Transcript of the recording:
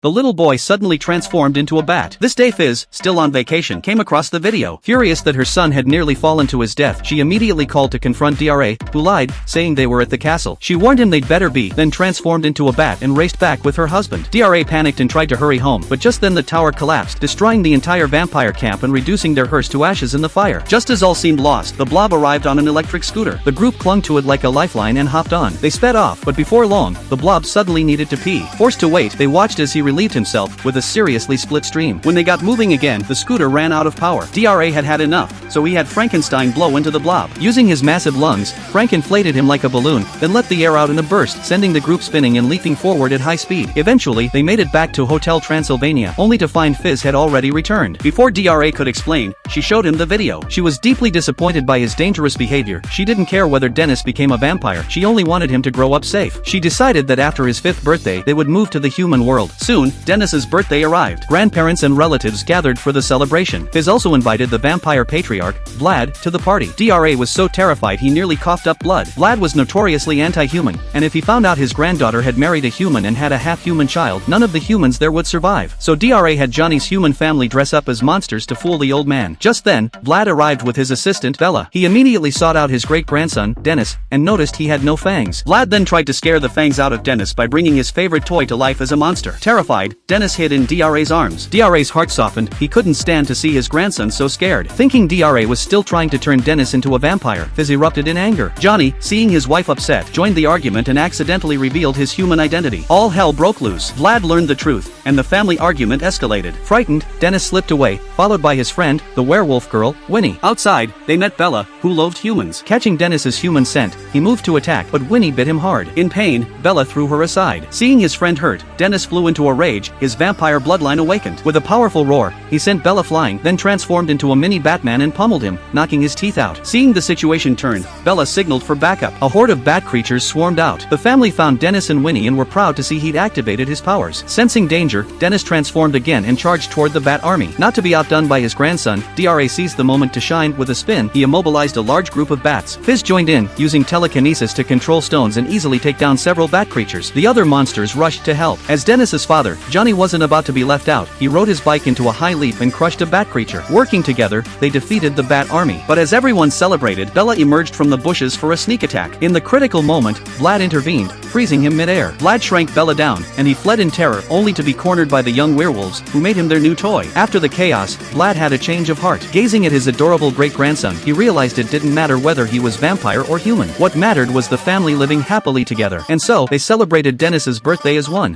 the little boy suddenly transformed into a bat. This day Fizz, still on vacation, came across the video. Furious that her son had nearly fallen to his death, she immediately called to confront Dra, who lied, saying they were at the castle. She warned him they'd better be, then transformed into a bat and raced back with her husband. Dra panicked and tried to hurry home, but just then the tower collapsed, destroying the entire vampire camp and reducing their hearse to ashes in the fire. Just as all seemed lost, the blob arrived on an electric scooter. The group clung to it like a lifeline and hopped on. They sped off, but before long, the blob suddenly needed to pee. Forced to wait, they watched as he relieved himself with a seriously split stream. When they got moving again, the scooter ran out of power. Dra had had enough, so he had Frankenstein blow into the blob. Using his massive lungs, Frank inflated him like a balloon, then let the air out in a burst, sending the group spinning and leaping forward at high speed. Eventually, they made it back to Hotel Transylvania, only to find Fizz had already returned. Before Dra could explain, she showed him the video. She was deeply disappointed by his dangerous behavior. She didn't care whether Dennis became a vampire, she only wanted him to grow up safe. She decided that after his 5th birthday, they would move to the human world. Soon, Dennis's birthday arrived. Grandparents and relatives gathered for the celebration. Fizz also invited the vampire patriarch, Vlad, to the party. Dra was so terrified he nearly coughed up blood. Vlad was notoriously anti-human, and if he found out his granddaughter had married a human and had a half-human child, none of the humans there would survive. So Dra had Johnny's human family dress up as monsters to fool the old man. Just then, Vlad arrived with his assistant, Bella. He immediately sought out his great-grandson, Dennis, and noticed he had no fangs. Vlad then tried to scare the fangs out of Dennis by bringing his favorite toy to life as a monster. Terrified, Dennis hid in Dra's arms. Dra's heart softened, he couldn't stand to see his grandson so scared. Thinking Dra was still trying to turn Dennis into a vampire, Fizz erupted in anger. Johnny, seeing his wife upset, joined the argument and accidentally revealed his human identity. All hell broke loose. Vlad learned the truth, and the family argument escalated. Frightened, Dennis slipped away, followed by his friend, the werewolf girl, Winnie. Outside, they met Bella, who loathed humans. Catching Dennis's human scent, he moved to attack, but Winnie bit him hard. In pain, Bella threw her aside. Seeing his friend hurt, Dennis flew into a rage, his vampire bloodline awakened. With a powerful roar, he sent Bella flying, then transformed into a mini Batman and pummeled him, knocking his teeth out. Seeing the situation turn, Bella signaled for backup. A horde of bat creatures swarmed out. The family found Dennis and Winnie and were proud to see he'd activated his powers. Sensing danger, Dennis transformed again and charged toward the bat army. Not to be outdone by his grandson, Dra seized the moment to shine. With a spin, he immobilized a large group of bats. Fizz joined in, using telekinesis to control stones and easily take down several bat creatures. The other monsters rushed to help. As Dennis's father, Johnny wasn't about to be left out. He rode his bike into a high leap and crushed a bat creature. Working together, they defeated the bat army. But as everyone celebrated, Bella emerged from the bushes for a sneak attack. In the critical moment, Vlad intervened, freezing him midair. Vlad shrank Bella down, and he fled in terror, only to be cornered by the young werewolves, who made him their new toy. After the chaos, Vlad had a change of heart. Gazing at his adorable great-grandson, he realized it didn't matter whether he was vampire or human. What mattered was the family living happily together. And so, they celebrated Dennis's birthday as one.